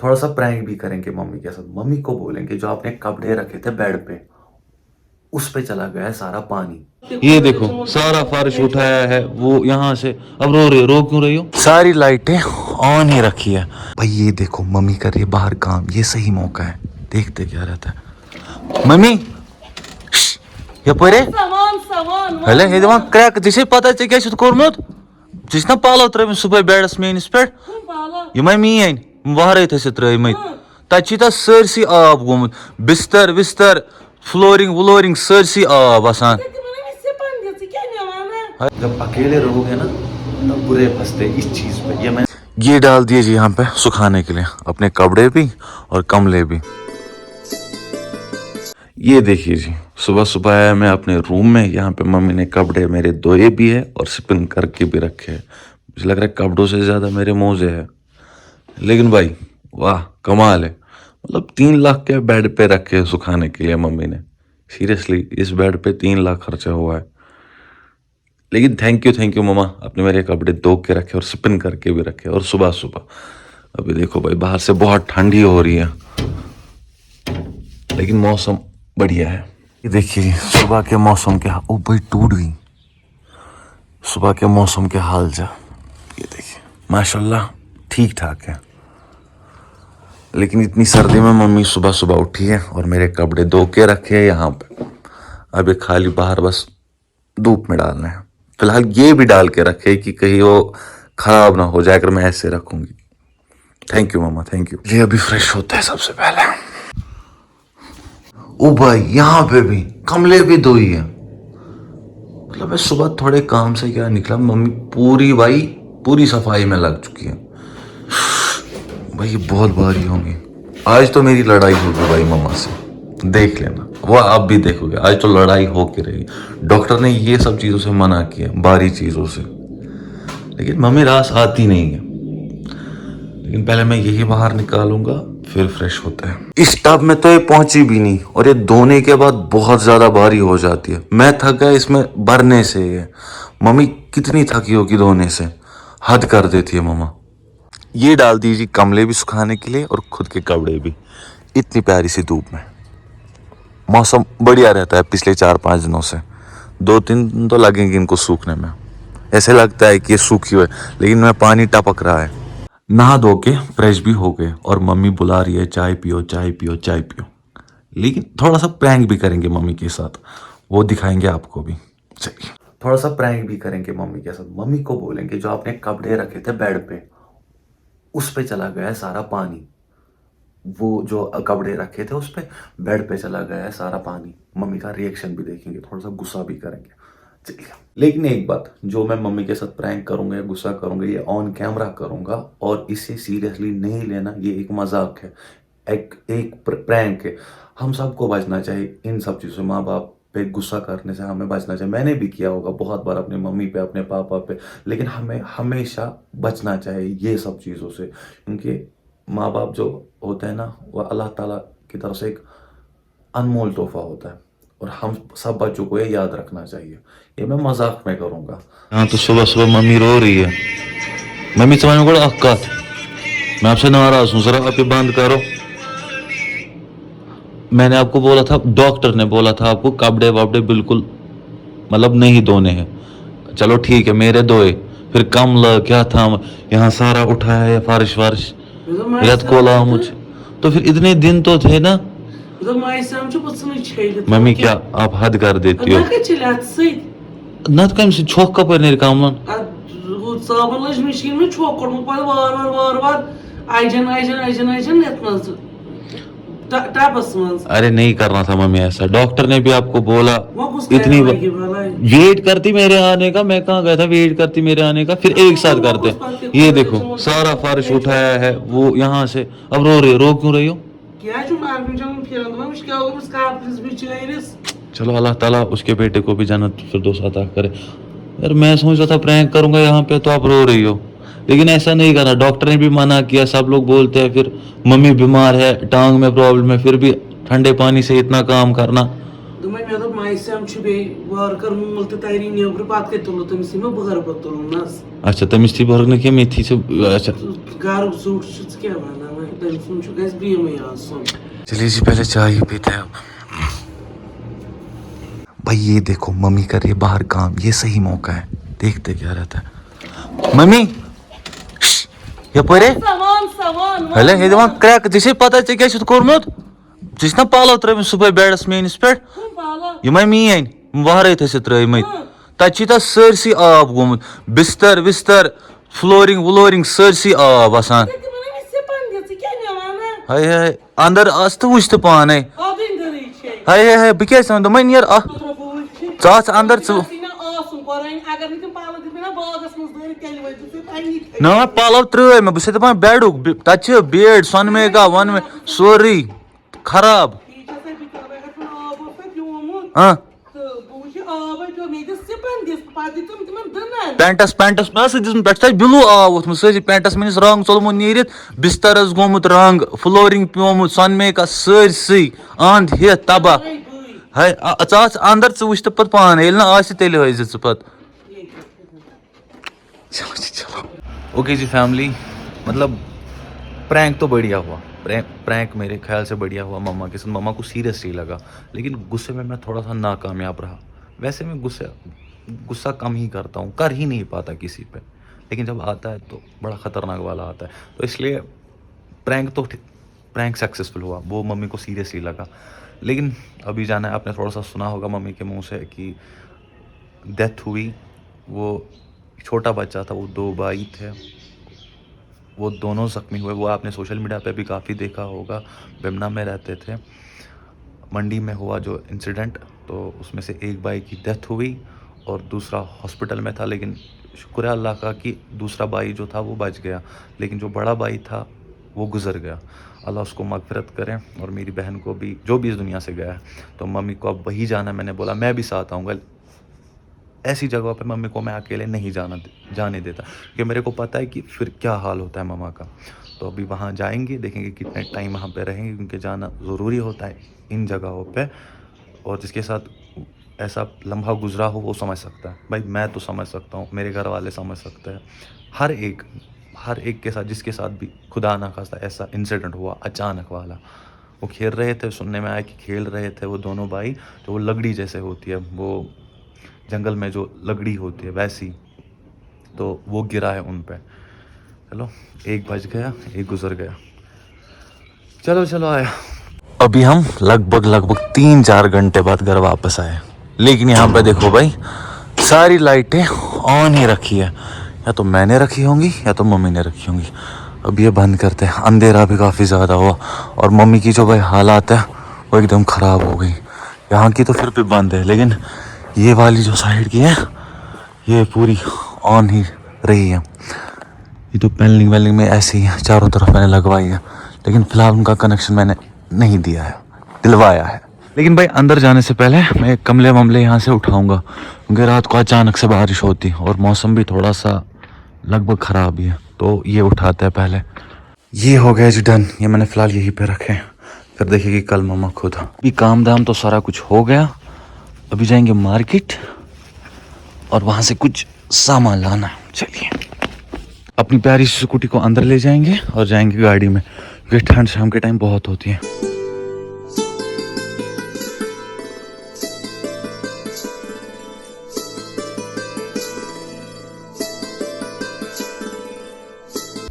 थोड़ा सा प्रैंक भी करेंगे मम्मी के साथ। मम्मी को बोलेंगे जो आपने कपड़े रखे थे बेड पे उस पे चला गया है सारा पानी। ये देखो सारा फर्श उठाया है वो यहाँ से। अब रो क्यों रही हो? सारी लाइटें ऑन ही रखी है भाई। ये देखो मम्मी कर रही है बाहर काम। ये सही मौका है, देखते क्या रहता है। मम्मी ये परे हेले ये दमा क्रैक दिसे पता चे क्या छ कोरमुत जिस ना पालो त्रम सुबह बेडस मेनिस पे ये मीन वहरे थे त्रमत तत सरसी आब गोमुत बिस्तर विस्तर फ्लोरिंग व्लोरिंग सरसी आब आसान। जब अकेले रहोगे ना तब बुरे फंसते इस चीज पे। ये डाल दिए जी यहाँ पे सुखाने के लिए अपने कपड़े भी और कमले भी। ये देखिए जी सुबह सुबह आया मैं अपने रूम में। यहाँ पे मम्मी ने कपड़े मेरे धोए भी है और स्पिन करके भी रखे हैं। मुझे लग रहा है कपड़ों से ज्यादा मेरे मोजे है। लेकिन भाई वाह कमाल है। मतलब 3 लाख के बेड पे रखे सुखाने के लिए मम्मी ने। सीरियसली इस बेड पे 3 लाख खर्चा हुआ है। लेकिन थैंक यू मम्मा, आपने मेरे कपड़े धो के रखे और स्पिन करके भी रखे। और सुबह सुबह अभी देखो भाई बाहर से बहुत ठंडी हो रही है लेकिन मौसम बढ़िया है। ये देखिए सुबह के मौसम के ओ भाई टूट गई सुबह के मौसम के हाल जा। ये देखिए माशाल्लाह ठीक ठाक है। लेकिन इतनी सर्दी में मम्मी सुबह सुबह उठी है और मेरे कपड़े धो के रखे हैं यहाँ पे। अभी खाली बाहर बस धूप में डालना है। फिलहाल ये भी डाल के रखे कि कहीं वो खराब ना हो जाए अगर मैं ऐसे रखूंगी। थैंक यू मम्मा थैंक यू। ये अभी फ्रेश होता है सबसे पहले। ओ भाई यहाँ पे भी कमले भी धोई है। मतलब मैं सुबह थोड़े काम से क्या निकला मम्मी पूरी सफाई में लग चुकी है। भाई ये बहुत भारी होंगी। आज तो मेरी लड़ाई होगी भाई मम्मा से, देख लेना। वो आप भी देखोगे आज तो लड़ाई हो के रही। डॉक्टर ने ये सब चीजों से मना किया, भारी चीजों से। लेकिन मम्मी रास आती नहीं है। लेकिन पहले मैं यही बाहर निकालूंगा फिर फ्रेश होता है। इस टब में तो ये पहुंची भी नहीं और ये धोने के बाद बहुत ज्यादा भारी हो जाती है। मैं थक गया इसमें भरने से। ये मम्मी कितनी थकी होगी धोने से, हद कर देती है मम्मा। ये डाल दीजिए कमले भी सुखाने के लिए और खुद के कपड़े भी। इतनी प्यारी सी धूप में मौसम बढ़िया रहता है पिछले 4-5 दिनों से। 2-3 दिन तो लगेंगे इनको सूखने में। ऐसे लगता है कि ये सूखी हुई है लेकिन में पानी टपक रहा है। नहा धो के फ्रेश भी हो गए और मम्मी बुला रही है चाय पियो चाय पियो चाय पियो। लेकिन थोड़ा सा प्रैंक भी करेंगे मम्मी के साथ, वो दिखाएंगे आपको भी। चलिए थोड़ा सा प्रैंक भी करेंगे मम्मी के साथ। मम्मी को बोलेंगे जो आपने कपड़े रखे थे बेड पे उस पे चला गया है सारा पानी। वो जो कपड़े रखे थे उस पे बेड पे चला गया है सारा पानी। मम्मी का रिएक्शन भी देखेंगे, थोड़ा सा गुस्सा भी करेंगे। चलिए लेकिन एक बात, जो मैं मम्मी के साथ प्रैंक करूंगा या गुस्सा करूंगा ये ऑन कैमरा करूंगा और इसे सीरियसली नहीं लेना। ये एक मजाक है, एक प्रैंक है। हम सबको बचना चाहिए इन सब चीज़ों से। माँ बाप पे गुस्सा करने से हमें बचना चाहिए। मैंने भी किया होगा बहुत बार अपनी मम्मी पे अपने पापा पे। लेकिन हमें हमेशा बचना चाहिए ये सब चीज़ों से, क्योंकि माँ बाप जो होते हैं ना वो अल्लाह ताला की तरफ से एक अनमोल तोहफा होता है और हम सब बच्चों को ये याद रखना चाहिए। ये मैं मजाक में करूँगा। हाँ तो सुबह सुबह मम्मी रो रही है। मम्मी समझ में अक्का मैं आपसे नाराज हूँ, जरा आप ये बंद करो। मैंने आपको बोला था, डॉक्टर ने बोला था आपको कपड़े वपड़े बिल्कुल मतलब नहीं धोने हैं। चलो ठीक है मेरे धोए, फिर कमला क्या था यहाँ सारा उठाया है फर्श वर्श रत कोला मुझे। तो फिर इतने दिन तो थे ना। मम्मी क्या आप हद कर देती हो। नत कम से छोक कपर नेर कमलन अरे नहीं करना था मम्मी ऐसा। डॉक्टर ने भी आपको बोला। इतनी वेट करती मेरे आने का, मैं कहाँ गया था वेट करती मेरे आने का, फिर एक साथ करते। ये देखो सारा फर्श उठाया है वो यहाँ से। अब रो क्यों रही हो? चलो अल्लाह ताला उसके बेटे को भी जन्नत फिरदौस अता करे। यार मैं सोच रहा था प्रैंक करूंगा यहाँ पे तो आप रो रही हो। लेकिन ऐसा नहीं करना, डॉक्टर ने भी मना किया। सब लोग बोलते हैं फिर मम्मी बीमार है टांग में प्रॉब्लम है फिर भी ठंडे पानी से इतना काम करना। अच्छा तमिस थी भरने के में थी से। अच्छा चलिए जी पहले चाय पीते हैं अब। भाई ये देखो मम्मी कर रही है बाहर काम, ये सही मौका है, देखते क्या रहता है। मम्मी ये परे हेले ये दिमाग क्रैक जिसे पता है क्या कोर्मुत जिस ना पालो त्रेम सुबह बेडस मेनिस पे ये मीन वहर त्रेमत तथा सरसी आब गोमुत बिस्तर बिस्तर फ्लोरिंग व्लोरिंग सरसी आब आसान हाय हाय अंदर तो वुच पाने हाय हाय हाय बह क्या दोपन यार अंदर ना पलव त्रे मे बस दपान बेडुक तथा बेड सनमेगा वन सोरी खराब हाँ पेंटस पेंटस पे बिलू आव वो सी पेंटस मेस रंग चलमुत नीर बिस्तरस गोमुत रंग फ्लोरिंग प्योमुत सनमेका सरसी अंद हे तबाह है अंदर वुच तो पान तेल हज पत चलो जी चलो। ओके जी फैमिली, मतलब प्रैंक तो बढ़िया हुआ, प्रैंक मेरे ख्याल से बढ़िया हुआ मम्मा के साथ। मम्मा को सीरियसली लगा, लेकिन गुस्से में मैं थोड़ा सा नाकामयाब रहा। वैसे मैं गुस्सा कम ही करता हूँ, कर ही नहीं पाता किसी पे, लेकिन जब आता है तो बड़ा ख़तरनाक वाला आता है। तो इसलिए प्रैंक सक्सेसफुल हुआ, वो मम्मी को सीरियसली लगा। लेकिन अभी जाना है, आपने थोड़ा सा सुना होगा मम्मी के मुँह से कि डेथ हुई। वो छोटा बच्चा था, वो 2 भाई थे, वो दोनों ज़ख्मी हुए। वो आपने सोशल मीडिया पे भी काफ़ी देखा होगा। बेमना में रहते थे, मंडी में हुआ जो इंसिडेंट, तो उसमें से एक भाई की डेथ हुई और दूसरा हॉस्पिटल में था। लेकिन शुक्र है अल्लाह का कि दूसरा भाई जो था वो बच गया, लेकिन जो बड़ा भाई था वो गुजर गया। अल्लाह उसको मगफिरत करें, और मेरी बहन को भी, जो भी इस दुनिया से गया है। तो मम्मी को अब वही जाना, मैंने बोला मैं भी साथ आऊँगा। ऐसी जगह पे मम्मी को मैं अकेले नहीं जाने देता, क्योंकि मेरे को पता है कि फिर क्या हाल होता है मम्मा का। तो अभी वहाँ जाएंगे, देखेंगे कितने टाइम वहाँ पे रहेंगे, क्योंकि जाना ज़रूरी होता है इन जगहों पे। और जिसके साथ ऐसा लम्हा गुजरा हो वो समझ सकता है। भाई मैं तो समझ सकता हूँ, मेरे घर वाले समझ सकते हैं, हर एक के साथ, जिसके साथ भी खुदा ना खास्ता ऐसा इंसिडेंट हुआ अचानक वाला। वो खेल रहे थे, सुनने में आया कि खेल रहे थे वो दोनों भाई, तो वो लगड़ी जैसे होती है, वो जंगल में जो लगड़ी होती है वैसी, तो वो गिरा है उन पे। चलो, एक बच गया, एक गुजर गया। चलो चलो आया। अभी हम लगभग 3-4 घंटे बाद घर वापस आए, लेकिन यहाँ पे देखो भाई, सारी लाइटें ऑन ही रखी है। या तो मैंने रखी होंगी या तो मम्मी ने रखी होंगी। अब ये बंद करते हैं। अंधेरा भी काफ़ी ज़्यादा हुआ, और मम्मी की जो भाई हालात है वो एकदम ख़राब हो गई। यहाँ की तो फिर भी बंद है, लेकिन ये वाली जो साइड की है ये पूरी ऑन ही रही है। ये तो पेनलिंग वेलिंग में ऐसे ही है, चारों तरफ मैंने लगवाई है, लेकिन फ़िलहाल उनका कनेक्शन मैंने नहीं दिया है, दिलवाया है। लेकिन भाई अंदर जाने से पहले मैं कमले वमले यहाँ से उठाऊँगा, क्योंकि रात को अचानक से बारिश होती और मौसम भी थोड़ा सा लगभग ख़राब ही है, तो ये उठाते हैं पहले। ये हो गया जी डन, ये मैंने फ़िलहाल यहीं पे रखे, फिर देखेगी कल मम्मा खुद। अभी काम धाम तो सारा कुछ हो गया, अभी जाएंगे मार्केट और वहाँ से कुछ सामान लाना। चलिए, अपनी प्यारी स्कूटी को अंदर ले जाएंगे और जाएंगे गाड़ी में, क्योंकि ठंड शाम के टाइम बहुत होती है।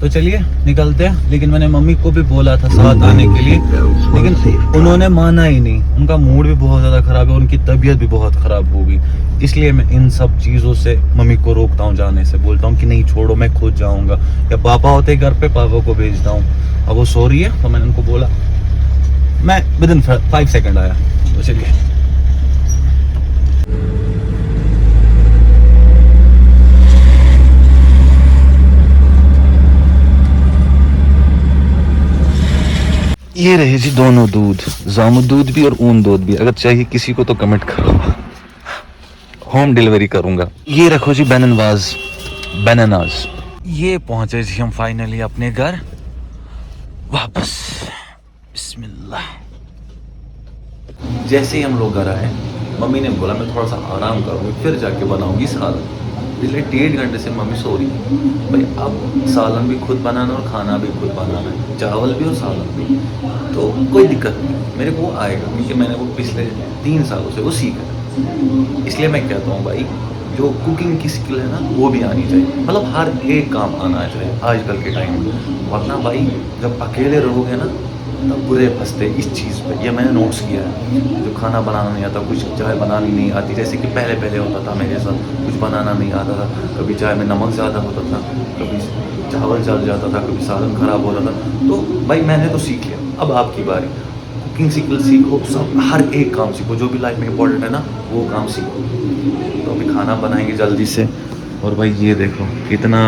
तो चलिए निकलते हैं। लेकिन मैंने मम्मी को भी बोला था साथ आने के लिए, लेकिन उन्होंने माना ही नहीं। उनका मूड भी बहुत ज़्यादा ख़राब है, उनकी तबीयत भी बहुत ख़राब होगी। इसलिए मैं इन सब चीज़ों से मम्मी को रोकता हूँ जाने से, बोलता हूँ कि नहीं छोड़ो, मैं खुद जाऊँगा। या पापा होते घर पे, पापा को भेजता हूँ। अब वो सो रही है, तो मैंने उनको बोला, मैं विदिन 5 सेकेंड आया। तो चलिए, ये रहे जी दोनों दूध, जामुन दूध भी और ऊन दूध भी। अगर चाहिए किसी को तो कमेंट करो, होम डिलीवरी करूंगा। ये रखो जी बनानास। ये पहुंचे जी हम फाइनली अपने घर वापस। बिस्मिल्लाह। जैसे ही हम लोग घर आए, मम्मी ने बोला मैं थोड़ा सा आराम करूंगी, फिर जाके बनाऊंगी सालन। पिछले 1.5 घंटे से मम्मी सो रही है भाई। अब सालन भी खुद बनाना और खाना भी खुद बनाना है, चावल भी और सालन भी। तो कोई दिक्कत नहीं, मेरे को वो आएगा क्योंकि मैंने वो पिछले 3 सालों से वो सीखा है। इसलिए मैं कहता हूँ भाई, जो कुकिंग की स्किल है ना वो भी आनी चाहिए, मतलब हर एक काम आना चाहिए आजकल के टाइम में। वरना भाई जब अकेले रहोगे ना तब बुरे फंसते इस चीज़ पे, ये मैंने नोट्स किया है। जो खाना बनाना नहीं आता, कुछ चाय बनानी नहीं आती, जैसे कि पहले पहले होता था मेरे साथ, कुछ बनाना नहीं आता था, कभी चाय में नमक ज़्यादा होता था, कभी चावल जल जाता था, कभी सालन ख़राब होता था। तो भाई मैंने तो सीख लिया, अब आपकी बारी। कुकिंग स्किल सीखो, सब हर एक काम सीखो, जो भी लाइफ में इंपॉर्टेंट है ना वो काम सीखो। तो अभी खाना बनाएंगे जल्दी से। और भाई ये देखो कितना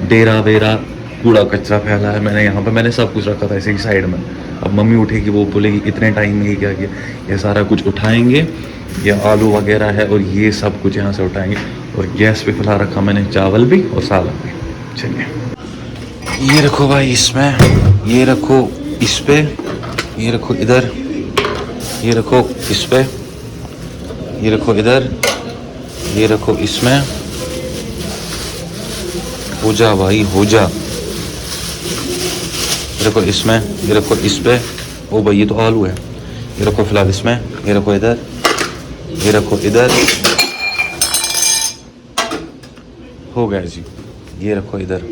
डेरा वेरा कूड़ा कचरा फैला है। मैंने यहाँ पे मैंने सब कुछ रखा था ऐसे ही साइड में। अब मम्मी उठेगी वो बोलेगी इतने टाइम में ही क्या किया। ये सारा कुछ उठाएंगे, ये आलू वगैरह है और ये सब कुछ यहाँ से उठाएंगे। और गैस पे फैला रखा मैंने चावल भी और सालन भी। चलिए ये रखो भाई इसमें, ये रखो इस पे, ये रखो इधर, ये रखो इस पे, ये रखो इधर, ये रखो इसमें। हो जा भाई हो जा। ये रखो इसमें, ये रखो इस पे। ओ भाई ये तो आलू है। ये रखो फिलहाल इसमें, ये रखो इधर, ये रखो इधर। हो गया जी, ये रखो इधर,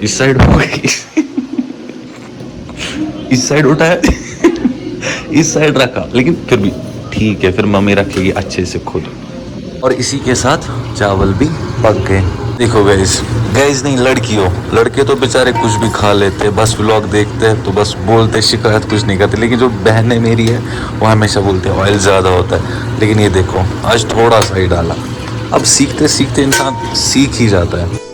इस साइड हो गई। इस साइड उठाया, इस साइड रखा, लेकिन फिर भी ठीक है, फिर मम्मी रखेगी अच्छे से खुद। और इसी के साथ चावल भी पक गए। देखो गैस, गैस नहीं लड़कियों, लड़के तो बेचारे कुछ भी खा लेते, बस व्लॉग देखते हैं तो बस बोलते, शिकायत कुछ नहीं करते। लेकिन जो बहनें मेरी है वो हमेशा बोलते हैं ऑयल ज़्यादा होता है। लेकिन ये देखो आज थोड़ा सा ही डाला। अब सीखते सीखते इंसान सीख ही जाता है।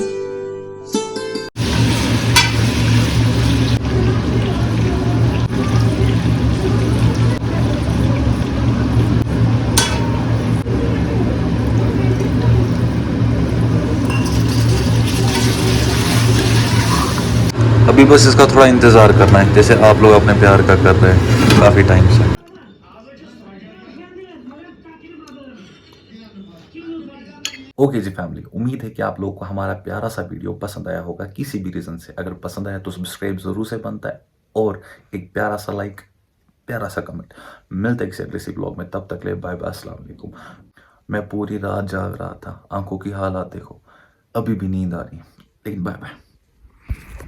अभी बस इसका थोड़ा इंतज़ार करना है, जैसे आप लोग अपने प्यार का कर रहे हैं काफ़ी टाइम से। ओके जी फैमिली, उम्मीद है कि आप लोगों को हमारा प्यारा सा वीडियो पसंद आया होगा किसी भी रीज़न से। अगर पसंद आया तो सब्सक्राइब ज़रूर से बनता है और एक प्यारा सा लाइक, प्यारा सा कमेंट। मिलते हैं किसी अगले ब्लॉग में, तब तक ले बाय बाय, अस्सलाम वालेकुम। मैं पूरी रात जाग रहा था, आंखों की हालात देखो, अभी भी नींद आ रही है, लेकिन बाय बाय।